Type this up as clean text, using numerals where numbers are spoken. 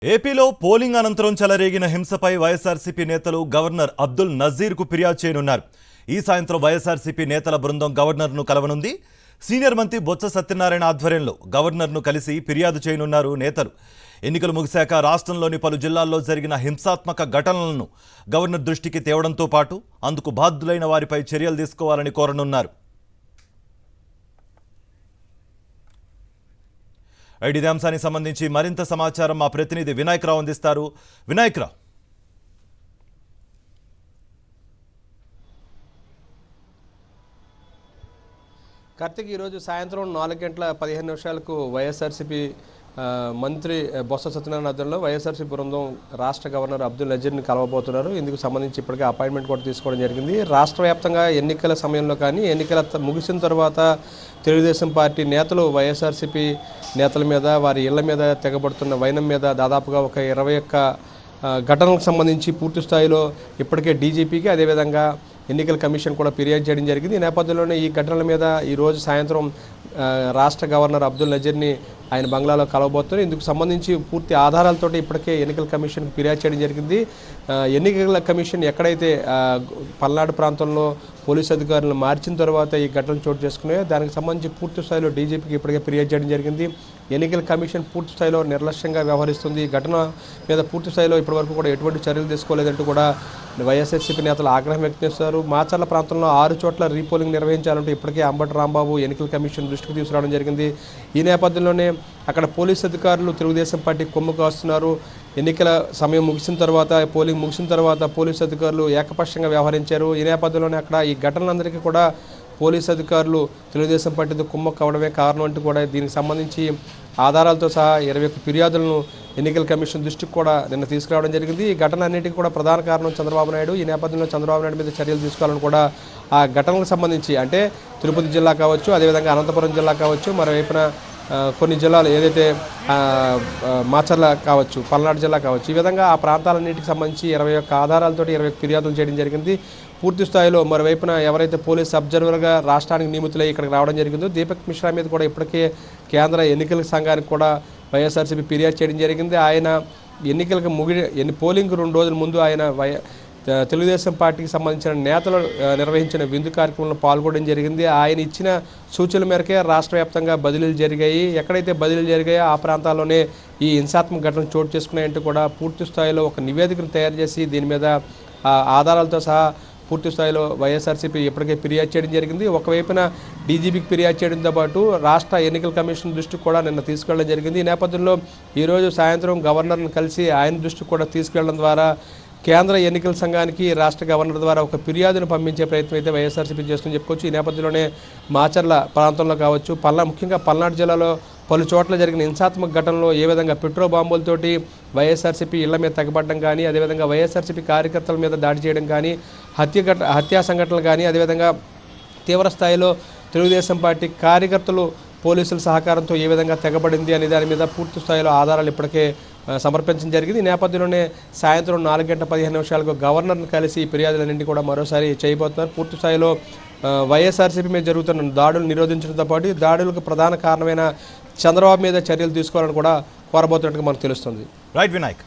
ఏపీలో పోలింగ్ అనంతరం చెలరేగిన హింసపై వైఎస్ఆర్సీపీ నేతలు గవర్నర్ అబ్దుల్ నజీర్కు ఫిర్యాదు చేయనున్నారు. ఈ సాయంత్రం వైఎస్ఆర్సీపీ నేతల బృందం గవర్నర్ను కలవనుంది. సీనియర్ మంత్రి బొత్స సత్యనారాయణ ఆధ్వర్యంలో గవర్నర్ను కలిసి ఫిర్యాదు చేయనున్నారు నేతలు. ఎన్నికలు ముగిశాక రాష్ట్రంలోని పలు జిల్లాల్లో జరిగిన హింసాత్మక ఘటనలను గవర్నర్ దృష్టికి తేవడంతో పాటు అందుకు బాధ్యులైన వారిపై చర్యలు తీసుకోవాలని కోరనున్నారు. ఇదే అంశానికి సంబంధించి మరింత సమాచారం మా ప్రతినిధి వినాయక్ రావు అందిస్తారు. వినాయక్ రావు, కార్తీక్, ఈరోజు సాయంత్రం 4:15 వైఎస్ఆర్సీపీ మంత్రి బొత్స సత్యనారాయణ ఆధ్వర్యంలో వైఎస్ఆర్సీపీ బృందం రాష్ట్ర గవర్నర్ అబ్దుల్ నజీర్ని కలవబోతున్నారు. ఇందుకు సంబంధించి ఇప్పటికే అపాయింట్మెంట్ కూడా తీసుకోవడం జరిగింది. రాష్ట్ర వ్యాప్తంగా ఎన్నికల సమయంలో కానీ ఎన్నికల ముగిసిన తర్వాత తెలుగుదేశం పార్టీ నేతలు వైఎస్ఆర్సీపీ నేతల మీద, వారి ఇళ్ల మీద తెగబడుతున్న వైనం మీద దాదాపుగా ఒక 21 ఘటనలకు సంబంధించి పూర్తి స్థాయిలో ఇప్పటికే డీజీపీకి అదేవిధంగా ఎన్నికల కమిషన్ కూడా ఫిర్యాదు చేయడం జరిగింది. ఈ నేపథ్యంలోనే ఈ ఘటనల మీద ఈరోజు సాయంత్రం రాష్ట్ర గవర్నర్ అబ్దుల్ నజీర్ని ఆయన బంగ్లాలో కలవబోతున్నారు. ఇందుకు సంబంధించి పూర్తి ఆధారాలతో ఇప్పటికే ఎన్నికల కమిషన్కి ఫిర్యాదు చేయడం జరిగింది. ఎన్నికల కమిషన్ ఎక్కడైతే పల్నాడు ప్రాంతంలో పోలీసు అధికారులను మార్చిన తర్వాత ఈ ఘటనలు చోటు చేసుకున్నాయో దానికి సంబంధించి పూర్తి స్థాయిలో డీజీపీకి ఇప్పటికే ఫిర్యాదు చేయడం జరిగింది. ఎన్నికల కమిషన్ పూర్తి స్థాయిలో నిర్లక్ష్యంగా వ్యవహరిస్తుంది. ఈ ఘటన మీద పూర్తి స్థాయిలో ఇప్పటివరకు కూడా ఎటువంటి చర్యలు తీసుకోలేదంటూ కూడా వైఎస్ఆర్సీపీ నేతలు ఆగ్రహం వ్యక్తం చేస్తారు. మాచర్ల ప్రాంతంలో 6 చోట్ల రీపోలింగ్ నిర్వహించాలంటే ఇప్పటికే అంబటి రాంబాబు ఎన్నికల కమిషన్ దృష్టికి తీసుకురావడం జరిగింది. ఈ నేపథ్యంలోనే అక్కడ పోలీసు అధికారులు తెలుగుదేశం పార్టీ కొమ్ము కాస్తున్నారు. ఎన్నికల సమయం ముగిసిన తర్వాత, పోలింగ్ ముగిసిన తర్వాత పోలీసు అధికారులు ఏకపక్షంగా వ్యవహరించారు. ఈ నేపథ్యంలోనే అక్కడ ఈ ఘటనలందరికీ కూడా పోలీసు అధికారులు తెలుగుదేశం పార్టీతో కుమ్మక్కు కావడమే కారణం అంటూ కూడా దీనికి సంబంధించి ఆధారాలతో సహా 21 ఫిర్యాదులను ఎన్నికల కమిషన్ దృష్టికి కూడా నిన్న తీసుకురావడం జరిగింది. ఈ ఘటనలన్నిటికీ కూడా ప్రధాన కారణం చంద్రబాబు నాయుడు. ఈ నేపథ్యంలో చంద్రబాబు నాయుడు మీద చర్యలు తీసుకోవాలని కూడా ఆ ఘటనలకు సంబంధించి అంటే తిరుపతి జిల్లా కావచ్చు, అదేవిధంగా అనంతపురం జిల్లా కావచ్చు, మరోవైపున కొన్ని జిల్లాలు ఏదైతే మాచర్ల కావచ్చు, పల్నాడు జిల్లా కావచ్చు, ఈ విధంగా ఆ ప్రాంతాలన్నిటికి సంబంధించి 21 ఆధారాలతో 21 ఫిర్యాదులు చేయడం జరిగింది. పూర్తి స్థాయిలో మరోవైపున ఎవరైతే పోలీస్ అబ్జర్వర్గా రాష్ట్రానికి నియమితులై ఇక్కడికి రావడం జరిగిందో దీపక్ మిశ్రా మీద కూడా ఇప్పటికే కేంద్ర ఎన్నికల సంఘానికి కూడా వైఎస్ఆర్సీపీ ఫిర్యాదు చేయడం జరిగింది. ఆయన ఎన్నికలకు పోలింగ్ 2 రోజుల ముందు ఆయన తెలుగుదేశం పార్టీకి సంబంధించిన నేతలు నిర్వహించిన విందు కార్యక్రమంలో పాల్గొనడం జరిగింది. ఆయన ఇచ్చిన సూచనల మేరకే రాష్ట్ర వ్యాప్తంగా బదిలీలు జరిగాయి. ఎక్కడైతే బదిలీలు జరిగాయో ఆ ప్రాంతాల్లోనే ఈ హింసాత్మక ఘటనలు చోటు చేసుకున్నాయంటూ కూడా పూర్తి స్థాయిలో ఒక నివేదికను తయారు చేసి దీని మీద ఆధారాలతో సహా పూర్తి స్థాయిలో వైఎస్ఆర్సీపీ ఇప్పటికే ఫిర్యాదు చేయడం జరిగింది. ఒకవైపున డీజీపీకి ఫిర్యాదు చేయడంతో పాటు రాష్ట్ర ఎన్నికల కమిషన్ దృష్టికి కూడా నిన్న తీసుకెళ్లడం జరిగింది. ఈ నేపథ్యంలో ఈరోజు సాయంత్రం గవర్నర్ను కలిసి ఆయన దృష్టికి కూడా తీసుకెళ్లడం ద్వారా కేంద్ర ఎన్నికల సంఘానికి రాష్ట్ర గవర్నర్ ద్వారా ఒక ఫిర్యాదును పంపించే ప్రయత్నం అయితే వైఎస్ఆర్సీపీ చేస్తుందని చెప్పుకోవచ్చు. ఈ నేపథ్యంలోనే మాచర్ల ప్రాంతంలో కావచ్చు, ముఖ్యంగా పల్నాడు జిల్లాలో పలు చోట్ల జరిగిన హింసాత్మక ఘటనలో ఏ విధంగా పెట్రోల్ బాంబులతోటి వైఎస్ఆర్సీపీ ఇళ్ల మీద తెగబడడం కానీ, అదేవిధంగా వైఎస్ఆర్సీపీ కార్యకర్తల మీద దాడి చేయడం కానీ, హత్యా సంఘటనలు కానీ, అదేవిధంగా తీవ్ర స్థాయిలో తెలుగుదేశం పార్టీ కార్యకర్తలు పోలీసుల సహకారంతో ఏ విధంగా తెగబడింది అనే దాని మీద పూర్తి స్థాయిలో ఆధారాలు ఇప్పటికే సమర్పించడం జరిగింది. ఈ నేపథ్యంలోనే సాయంత్రం 4:15 గవర్నర్ను కలిసి ఫిర్యాదులన్నింటినీ కూడా మరోసారి చేయబోతున్నారు. పూర్తి స్థాయిలో వైఎస్ఆర్సీపీ మీద జరుగుతున్న దాడులు నిరోధించడంతో పాటు దాడులకు ప్రధాన కారణమైన చంద్రబాబు మీద చర్యలు తీసుకోవాలని కూడా కోరబోతున్నట్టుగా మనకు తెలుస్తుంది. రైట్ వినాయక్.